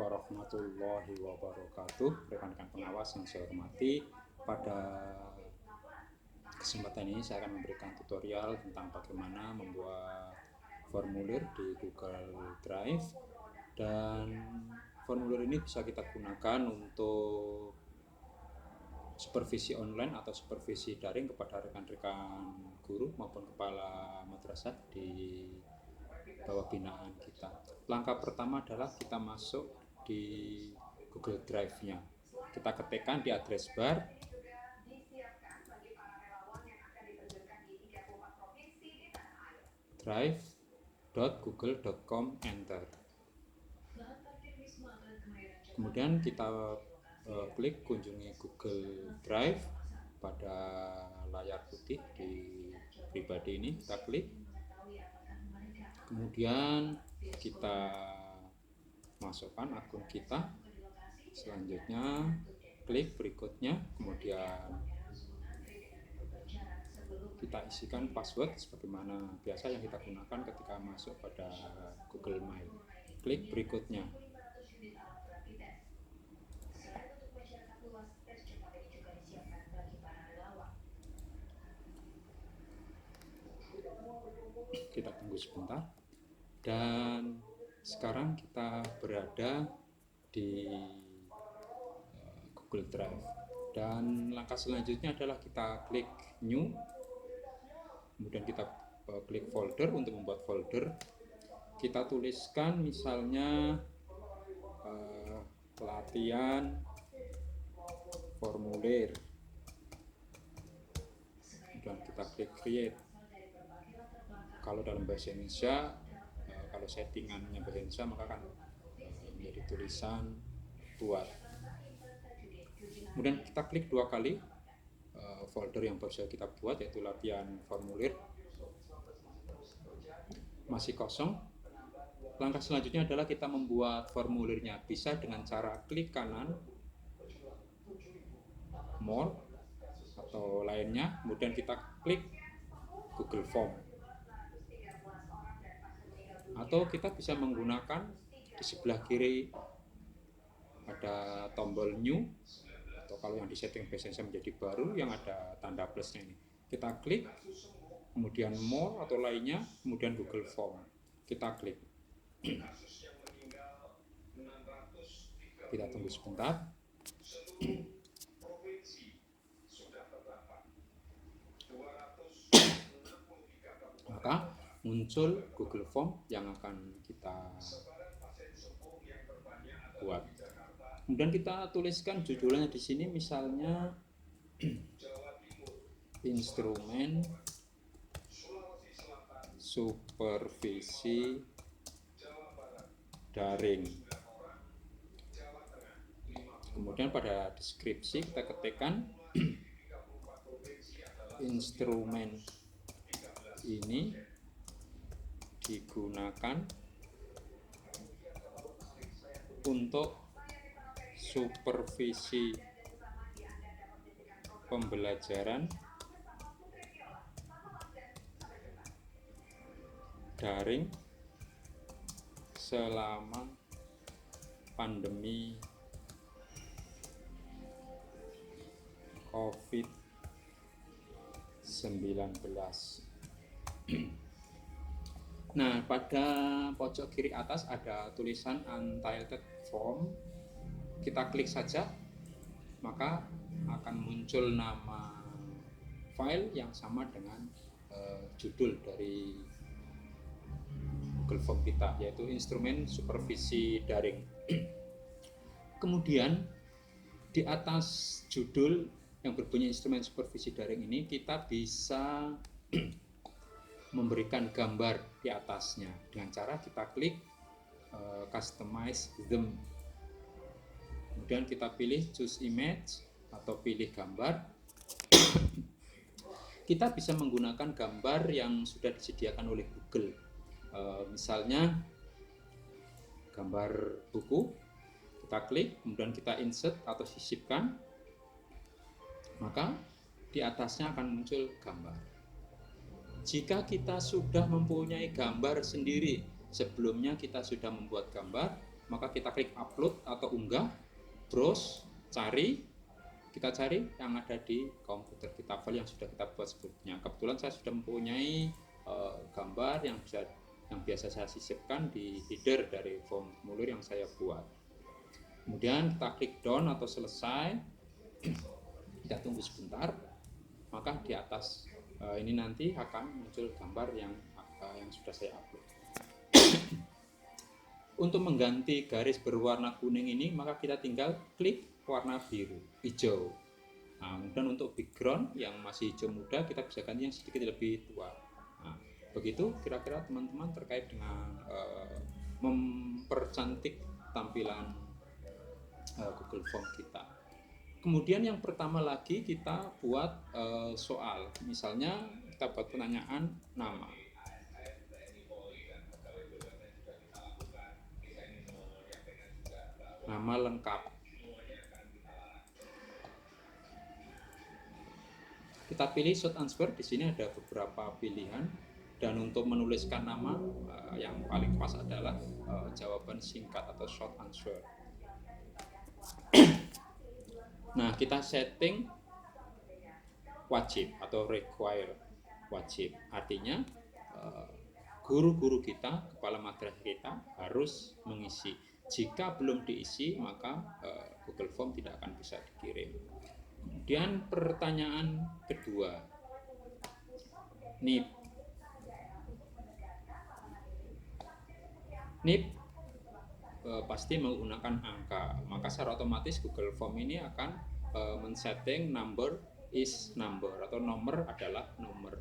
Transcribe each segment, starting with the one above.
warahmatullahi wabarakatuh. Rekan-rekan pengawas yang saya hormati, pada kesempatan ini saya akan memberikan tutorial tentang bagaimana membuat formulir di Google Drive, dan formulir ini bisa kita gunakan untuk supervisi online atau supervisi daring kepada rekan-rekan guru maupun kepala madrasah di bawah binaan kita. Langkah pertama adalah kita masuk di Google Drive-nya. Kita ketikkan di address bar drive.google.com, enter. Kemudian kita klik kunjungi Google Drive pada layar putih di pribadi ini, kita klik. Kemudian kita masukkan akun kita. Selanjutnya klik berikutnya, kemudian kita isikan password sebagaimana biasa yang kita gunakan ketika masuk pada Google Mail. Klik berikutnya. Kita tunggu sebentar. Dan sekarang kita berada di Google Drive, dan langkah selanjutnya adalah kita klik new, kemudian kita klik folder untuk membuat folder. Kita tuliskan misalnya pelatihan formulir, dan kita klik create. Kalau dalam bahasa Indonesia, kalau settingannya bahasa Indonesia, maka akan menjadi tulisan buat. Kemudian kita klik dua kali folder yang baru saja kita buat, yaitu latihan formulir. Masih kosong. Langkah selanjutnya adalah kita membuat formulirnya. Bisa dengan cara klik kanan more atau lainnya, kemudian kita klik Google Form, atau kita bisa menggunakan di sebelah kiri ada tombol new, atau kalau yang di setting bahasa menjadi baru yang ada tanda plusnya ini, kita klik, kemudian more atau lainnya, kemudian Google Form, kita klik. Kita tunggu sebentar. Maka muncul Google Form yang akan kita buat. Kemudian kita tuliskan judulnya di sini, misalnya instrumen supervisi daring. Kemudian pada deskripsi kita ketikkan instrumen ini digunakan untuk supervisi pembelajaran daring selama pandemi COVID-19. Nah, pada pojok kiri atas ada tulisan untitled form. Kita klik saja, maka akan muncul nama file yang sama dengan judul dari Google Form kita, yaitu instrumen supervisi daring. Kemudian di atas judul yang berbunyi instrumen supervisi daring ini, kita bisa memberikan gambar di atasnya dengan cara kita klik customize them. Kemudian kita pilih choose image atau pilih gambar. Kita bisa menggunakan gambar yang sudah disediakan oleh Google, misalnya gambar buku. Kita klik, kemudian kita insert atau sisipkan, maka di atasnya akan muncul gambar. Jika kita sudah mempunyai gambar sendiri, sebelumnya kita sudah membuat gambar, maka kita klik upload atau unggah, browse, kita cari yang ada di komputer kita, file yang sudah kita buat sebelumnya. Kebetulan saya sudah mempunyai gambar yang biasa saya sisipkan di header dari formulir yang saya buat. Kemudian kita klik done atau selesai, kita tunggu sebentar, maka di atas ini nanti akan muncul gambar yang sudah saya upload. Untuk mengganti garis berwarna kuning ini, maka kita tinggal klik warna hijau. Nah, kemudian untuk background yang masih hijau muda, kita bisa ganti yang sedikit lebih tua. Nah, begitu kira-kira teman-teman terkait dengan mempercantik tampilan Google Form kita. Kemudian yang pertama lagi kita buat soal. Misalnya kita buat pertanyaan nama. Nama lengkap. Kita pilih short answer. Di sini ada beberapa pilihan, dan untuk menuliskan nama yang paling pas adalah jawaban singkat atau short answer. Nah, kita setting wajib atau require wajib. Artinya guru-guru kita, kepala madrasah kita harus mengisi. Jika belum diisi, maka Google Form tidak akan bisa dikirim. Kemudian pertanyaan kedua, NIP. NIP pasti menggunakan angka, maka secara otomatis Google Form ini akan men-setting number is number atau nomor adalah nomor.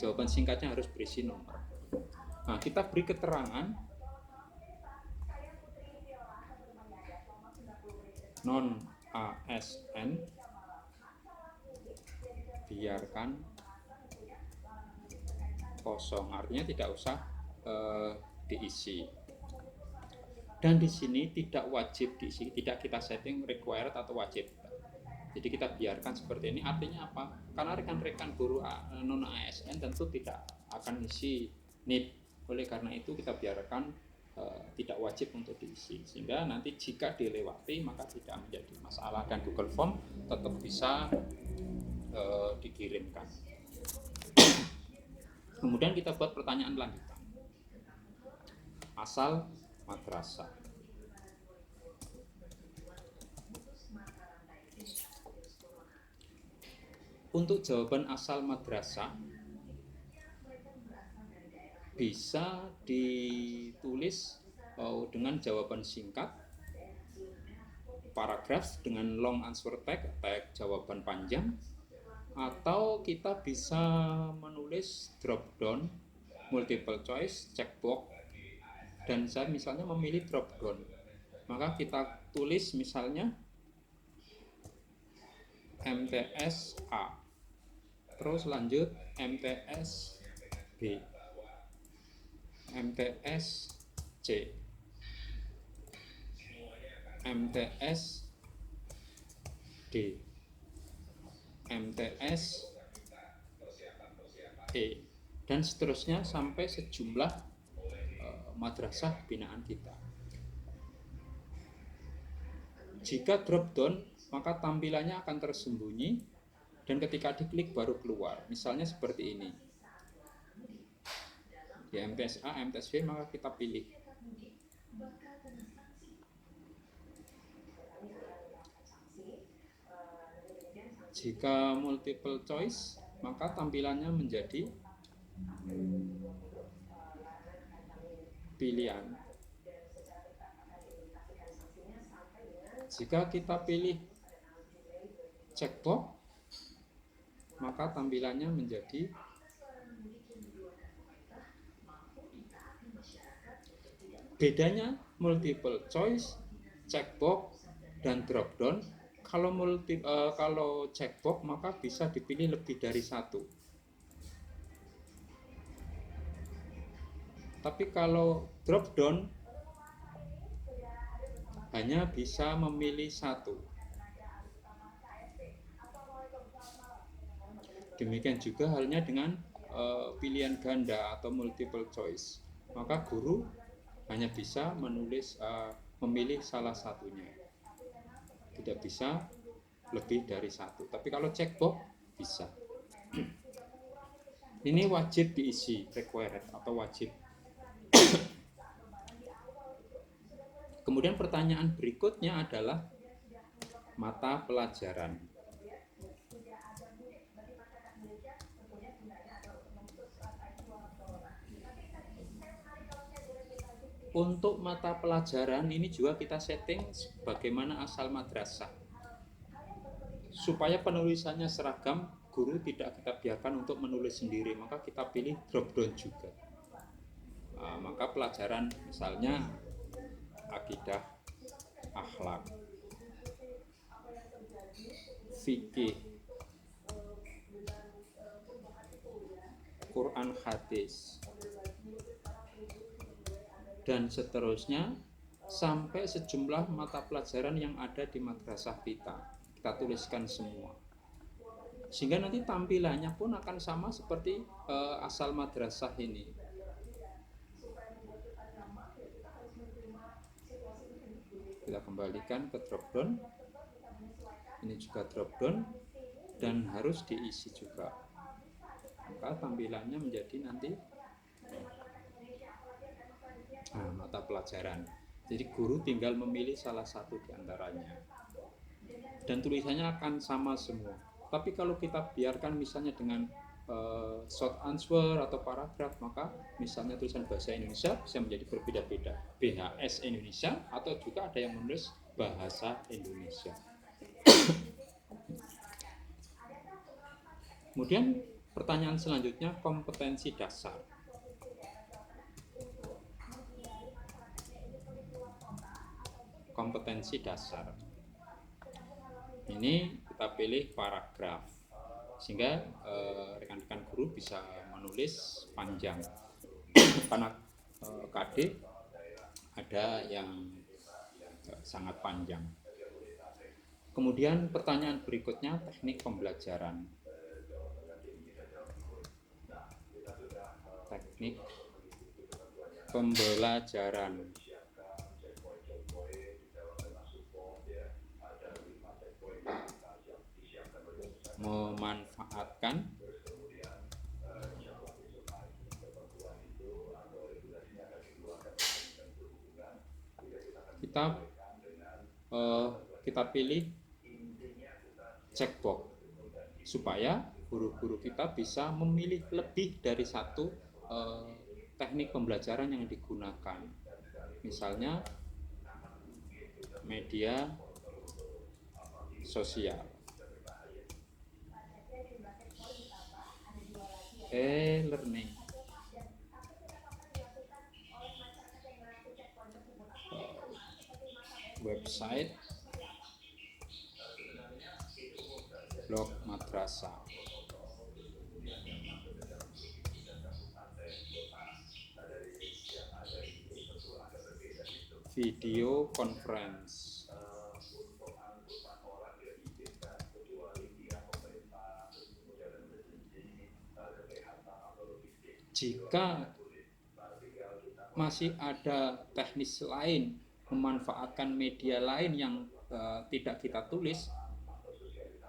Jawaban singkatnya harus berisi nomor. Nah, kita beri keterangan non ASN, biarkan kosong, artinya tidak usah diisi. Dan di sini tidak wajib diisi, tidak kita setting required atau wajib. Jadi kita biarkan seperti ini. Artinya apa? Karena rekan-rekan guru non ASN tentu tidak akan isi NIP. Oleh karena itu kita biarkan tidak wajib untuk diisi, sehingga nanti jika dilewati maka tidak menjadi masalah dan Google Form tetap bisa dikirimkan. Kemudian kita buat pertanyaan lanjutan. Asal madrasah. Untuk jawaban asal madrasah bisa ditulis dengan jawaban singkat, paragraf dengan long answer tag jawaban panjang, atau kita bisa menulis drop down, multiple choice, checkbox, dan saya misalnya memilih drop down, maka kita tulis misalnya MTS A, terus lanjut MTS B, MTS C, MTS D, MTS E, dan seterusnya sampai sejumlah madrasah binaan kita. Jika drop down, maka tampilannya akan tersembunyi dan ketika diklik baru keluar. Misalnya seperti ini. Di MTS A, MTS B, maka kita pilih. Jika multiple choice, maka tampilannya menjadi pilihan. Jika kita pilih checkbox, maka tampilannya menjadi bedanya multiple choice, checkbox, dan drop down. Kalau checkbox maka bisa dipilih lebih dari satu. Tapi kalau drop down hanya bisa memilih satu. Demikian juga halnya dengan pilihan ganda atau multiple choice. Maka guru hanya bisa memilih salah satunya, tidak bisa lebih dari satu. Tapi kalau checkbox bisa. Ini wajib diisi, required atau wajib. Kemudian pertanyaan berikutnya adalah mata pelajaran. Untuk mata pelajaran ini juga kita setting bagaimana asal madrasah. Supaya penulisannya seragam, guru tidak kita biarkan untuk menulis sendiri, maka kita pilih drop down juga. Maka pelajaran misalnya akidah, akhlak, fikih, Quran hadis, dan seterusnya sampai sejumlah mata pelajaran yang ada di madrasah kita tuliskan semua, sehingga nanti tampilannya pun akan sama seperti asal madrasah ini. Kita kembalikan ke drop down, ini juga drop down dan harus diisi juga, maka tampilannya menjadi nanti mata pelajaran. Jadi guru tinggal memilih salah satu di antaranya dan tulisannya akan sama semua. Tapi kalau kita biarkan misalnya dengan short answer atau paragraf, maka misalnya tulisan bahasa Indonesia bisa menjadi berbeda-beda, BHS Indonesia, atau juga ada yang menulis bahasa Indonesia. Kemudian pertanyaan selanjutnya, kompetensi dasar. Kompetensi dasar ini kita pilih paragraf, sehingga rekan-rekan guru bisa menulis panjang. Karena KD ada yang sangat panjang. Kemudian pertanyaan berikutnya, teknik pembelajaran. Teknik pembelajaran. Memanfaatkan kita pilih checkbox supaya guru-guru kita bisa memilih lebih dari satu teknik pembelajaran yang digunakan. Misalnya media sosial, e-learning, website, blog madrasah, video conference, jika masih ada teknis lain, memanfaatkan media lain yang tidak kita tulis,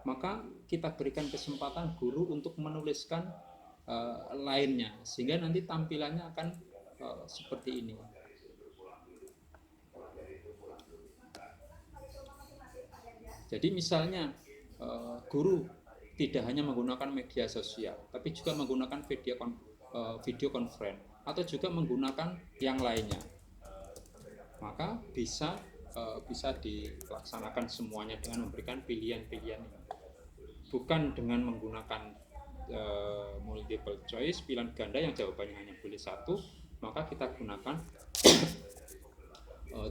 maka kita berikan kesempatan guru untuk menuliskan lainnya, sehingga nanti tampilannya akan seperti ini. Jadi misalnya guru tidak hanya menggunakan media sosial, tapi juga menggunakan video conference atau juga menggunakan yang lainnya, maka bisa dilaksanakan semuanya dengan memberikan pilihan-pilihan ini. Bukan dengan menggunakan multiple choice, pilihan ganda yang jawabannya hanya boleh satu, maka kita gunakan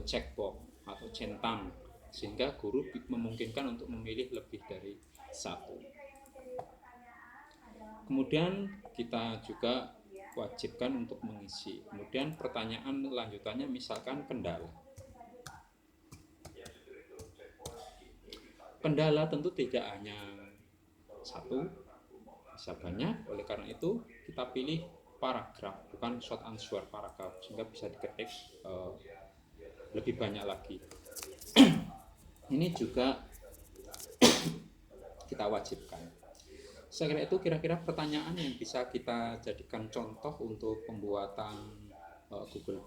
checkbox atau centang, sehingga guru memungkinkan untuk memilih lebih dari satu. Kemudian kita juga wajibkan untuk mengisi. Kemudian pertanyaan lanjutannya misalkan kendala. Kendala tentu tidak hanya satu, bisa banyak. Oleh karena itu kita pilih paragraf, bukan short answer paragraf, sehingga bisa diketik lebih banyak lagi. Ini juga kita wajibkan. Saya kira itu kira-kira pertanyaan yang bisa kita jadikan contoh untuk pembuatan Google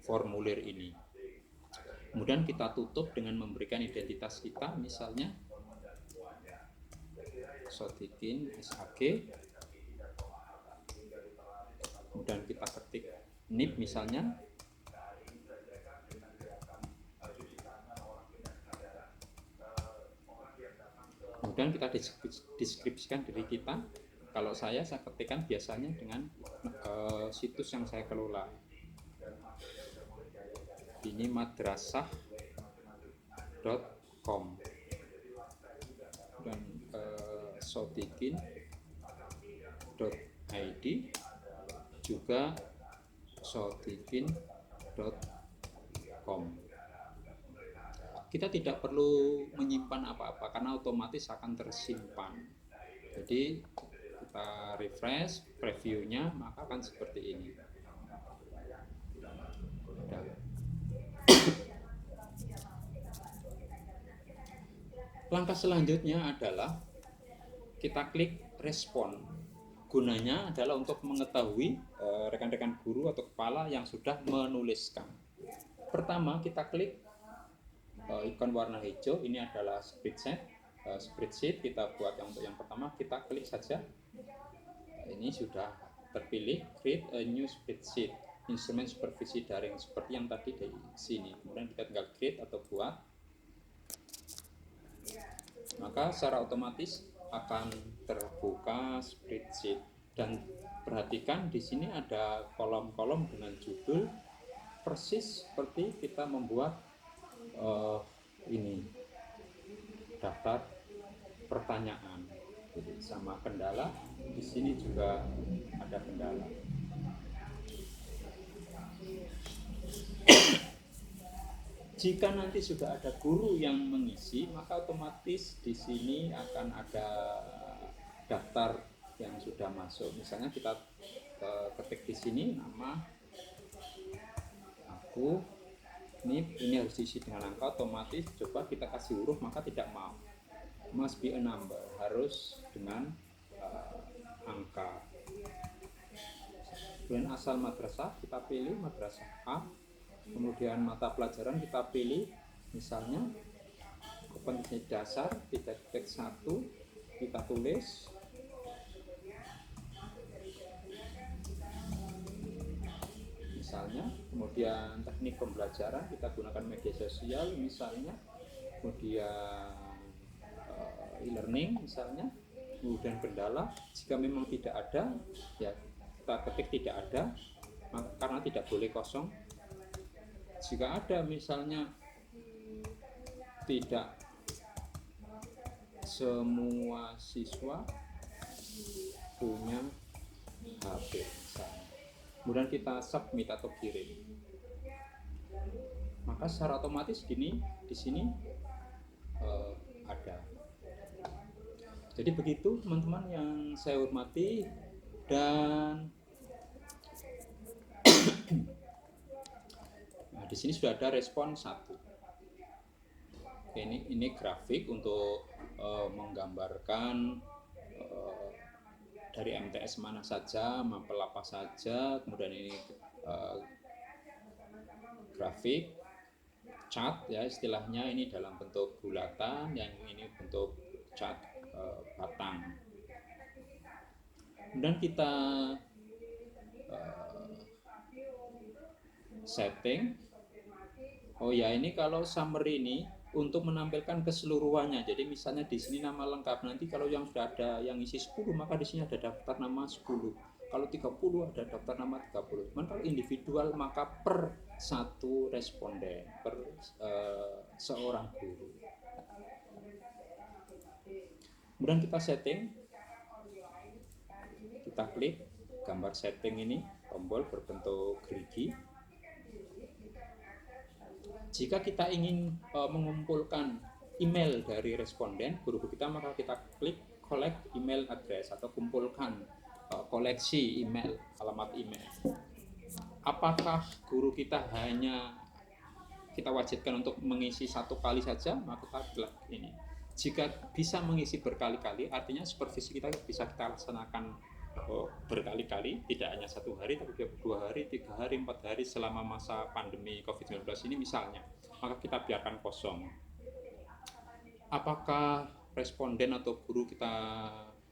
formulir ini. Kemudian kita tutup dengan memberikan identitas kita, misalnya Sodikin SAG. Kemudian kita ketik NIP misalnya. Kemudian kita deskripsikan diri kita. Kalau saya ketikkan biasanya dengan situs yang saya kelola. Ini madrasah.com dan sodikin.id juga sodikin.com. Kita tidak perlu menyimpan apa-apa karena otomatis akan tersimpan. Jadi kita refresh previewnya, maka akan seperti ini. Langkah selanjutnya adalah kita klik respon. Gunanya adalah untuk mengetahui rekan-rekan guru atau kepala yang sudah menuliskan. Pertama kita klik ikon warna hijau, ini adalah spreadsheet. Kita buat yang untuk yang pertama, kita klik saja. Ini sudah terpilih create a new spreadsheet, instrumen supervisi daring seperti yang tadi di sini. Kemudian kita tinggal create atau buat, maka secara otomatis akan terbuka spreadsheet. Dan perhatikan di sini ada kolom-kolom dengan judul persis seperti kita membuat ini daftar pertanyaan. Jadi sama kendala, di sini juga ada kendala. Jika nanti sudah ada guru yang mengisi, maka otomatis di sini akan ada daftar yang sudah masuk. Misalnya kita ketik di sini nama aku, ini harus diisi dengan angka, otomatis coba kita kasih huruf maka tidak mau. Must be a number, harus dengan angka. Kemudian asal madrasah kita pilih madrasah A. Kemudian mata pelajaran kita pilih misalnya kompetensi dasar 3.1, kita tulis. Misalnya, kemudian teknik pembelajaran kita gunakan media sosial misalnya, kemudian e-learning misalnya, kemudian kendala jika memang tidak ada ya kita ketik tidak ada karena tidak boleh kosong. Jika ada misalnya tidak semua siswa punya HP misalnya. Kemudian kita submit atau kirim, maka secara otomatis di sini ada. Jadi begitu teman-teman yang saya hormati, dan nah, di sini sudah ada respon 1. Ini grafik untuk menggambarkan dari MTS mana saja, mapel apa saja. Kemudian ini grafik chart ya istilahnya, ini dalam bentuk bulatan, yang ini bentuk chart batang. Kemudian kita setting. Oh ya, ini kalau summary ini untuk menampilkan keseluruhannya. Jadi misalnya di sini nama lengkap, nanti kalau yang sudah ada yang isi 10 maka di sini ada daftar nama 10. Kalau 30 ada daftar nama 30. Cuman kalau individual maka per satu responden, per seorang guru. Kemudian kita setting. Kita klik gambar setting ini, tombol berbentuk gerigi. Jika kita ingin mengumpulkan email dari responden guru kita, maka kita klik collect email address atau kumpulkan koleksi email, alamat email. Apakah guru kita hanya kita wajibkan untuk mengisi satu kali saja? Maka kita ini, jika bisa mengisi berkali-kali, artinya supervisi kita bisa kita laksanakan berkali-kali, tidak hanya 1 hari, tapi 2 hari, 3 hari, 4 hari selama masa pandemi COVID-19 ini misalnya, maka kita biarkan kosong. Apakah responden atau guru kita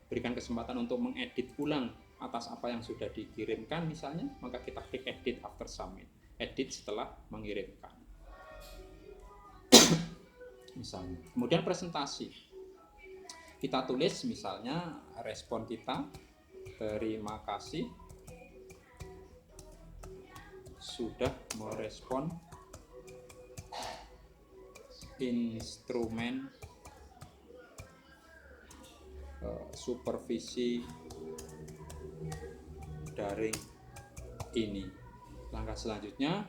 berikan kesempatan untuk mengedit ulang atas apa yang sudah dikirimkan misalnya, maka kita klik edit after submit, edit setelah mengirimkan misalnya. Kemudian presentasi, kita tulis misalnya respon kita, terima kasih sudah merespon instrumen supervisi daring ini. Langkah selanjutnya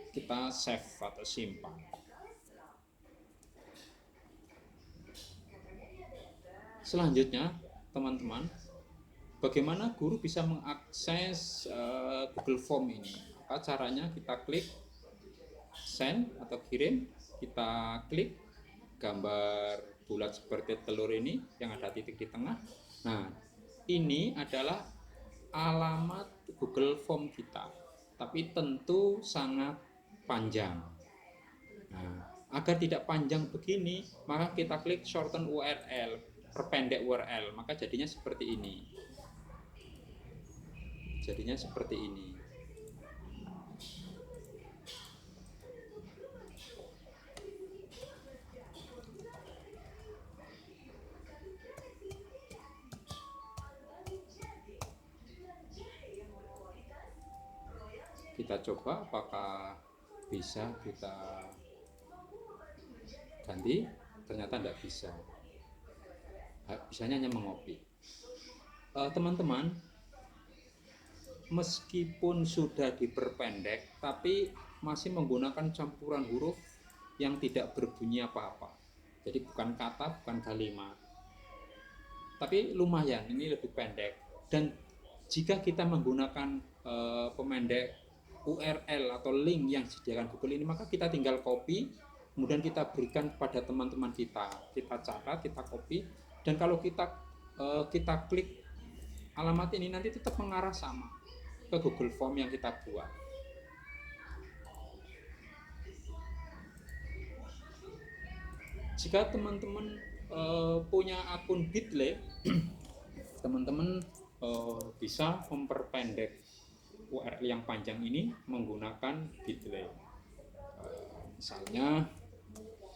kita save atau simpan. Selanjutnya teman-teman, bagaimana guru bisa mengakses Google Form ini? Maka caranya kita klik send atau kirim, kita klik gambar bulat seperti telur ini yang ada titik di tengah. Nah, ini adalah alamat Google Form kita, tapi tentu sangat panjang. Nah, agar tidak panjang begini, maka kita klik shorten URL, perpendek URL, maka jadinya seperti ini. Kita coba apakah bisa kita ganti. Ternyata tidak bisa, bisanya hanya mengopi. Teman-teman, meskipun sudah diperpendek tapi masih menggunakan campuran huruf yang tidak berbunyi apa-apa, jadi bukan kata, bukan kalimat, tapi lumayan ini lebih pendek. Dan jika kita menggunakan pemendek URL atau link yang disediakan Google ini, maka kita tinggal copy, kemudian kita berikan kepada teman-teman kita catat, kita copy, dan kalau kita klik alamat ini nanti tetap mengarah sama ke Google Form yang kita buat. Jika teman-teman punya akun Bitly, teman-teman bisa memperpendek URL yang panjang ini menggunakan Bitly. Misalnya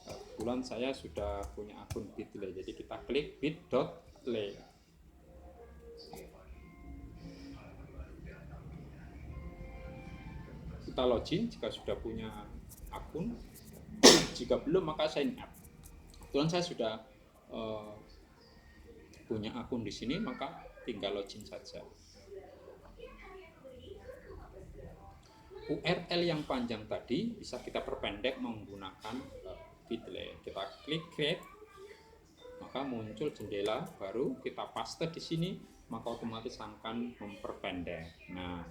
kebetulan saya sudah punya akun Bitly, jadi kita klik bit.ly. Kita login jika sudah punya akun, jika belum maka sign up. Kebetulan saya sudah punya akun di sini, maka tinggal login saja. URL yang panjang tadi bisa kita perpendek menggunakan Bitly. Kita klik create, maka muncul jendela baru, kita paste di sini, maka otomatis akan memperpendek. Nah,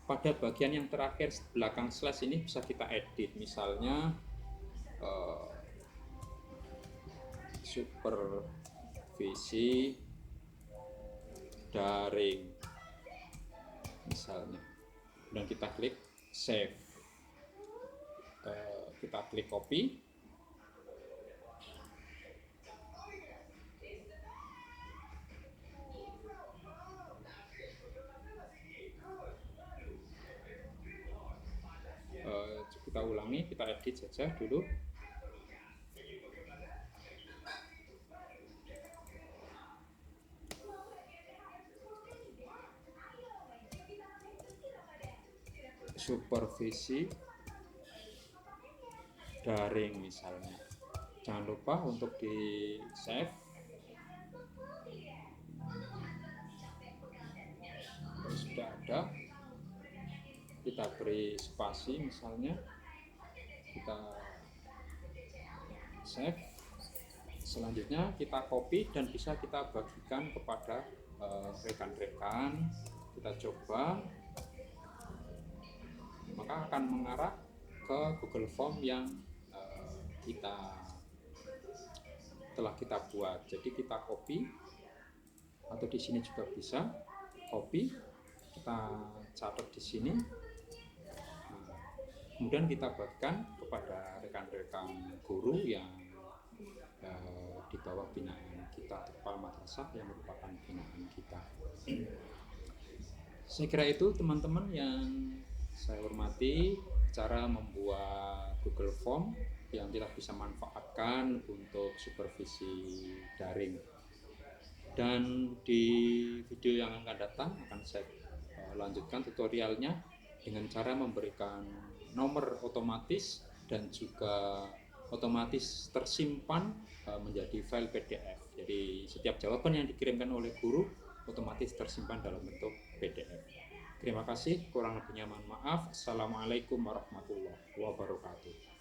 pada bagian yang terakhir belakang slash ini bisa kita edit, misalnya supervisi daring misalnya, dan kita klik save, kita klik copy, kita ulangi, kita edit saja dulu. Supervisi daring misalnya, jangan lupa untuk di save. Kalau sudah ada, kita beri spasi misalnya, kita save, Selanjutnya kita copy dan bisa kita bagikan kepada rekan-rekan. Kita coba, maka akan mengarah ke Google Form yang telah kita buat. Jadi kita copy, atau di sini juga bisa copy, kita catat di sini. Kemudian kita bagikan kepada rekan-rekan guru yang di bawah binaan kita, kepala madrasah yang merupakan binaan kita. Saya kira itu teman-teman yang saya hormati, cara membuat Google Form yang kita bisa manfaatkan untuk supervisi daring. Dan di video yang akan datang akan saya lanjutkan tutorialnya dengan cara memberikan nomor otomatis dan juga otomatis tersimpan menjadi file PDF. Jadi setiap jawaban yang dikirimkan oleh guru otomatis tersimpan dalam bentuk PDF. Terima kasih, kurang lebihnya mohon maaf. Assalamualaikum warahmatullahi wabarakatuh.